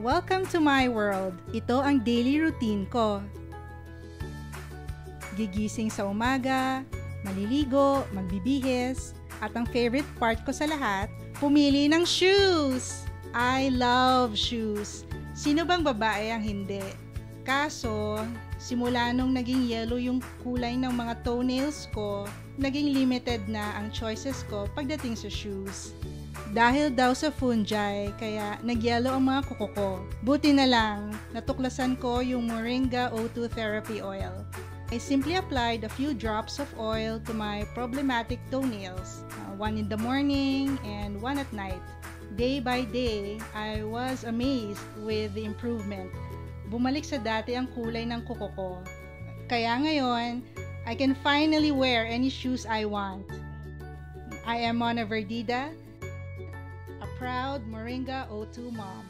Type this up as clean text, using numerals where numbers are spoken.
Welcome to my world. Ito ang daily routine ko. Gigising sa umaga, maliligo, magbibihis, at ang favorite part ko sa lahat, pumili ng shoes! I love shoes. Sino bang babae ang hindi? Kaso, simula nung naging yellow yung kulay ng mga toenails ko, naging limited na ang choices ko pagdating sa shoes. Dahil daw sa fungi, kaya nagyelo ang mga kuko ko. Buti na lang, natuklasan ko yung Moringa O2 Therapy Oil. I simply applied a few drops of oil to my problematic toenails, one in the morning and one at night. Day by day, I was amazed with the improvement. Bumalik sa dati ang kulay ng kuko ko. Kaya ngayon, I can finally wear any shoes I want. I am Mona Verdida, a proud Moringa O2 mom.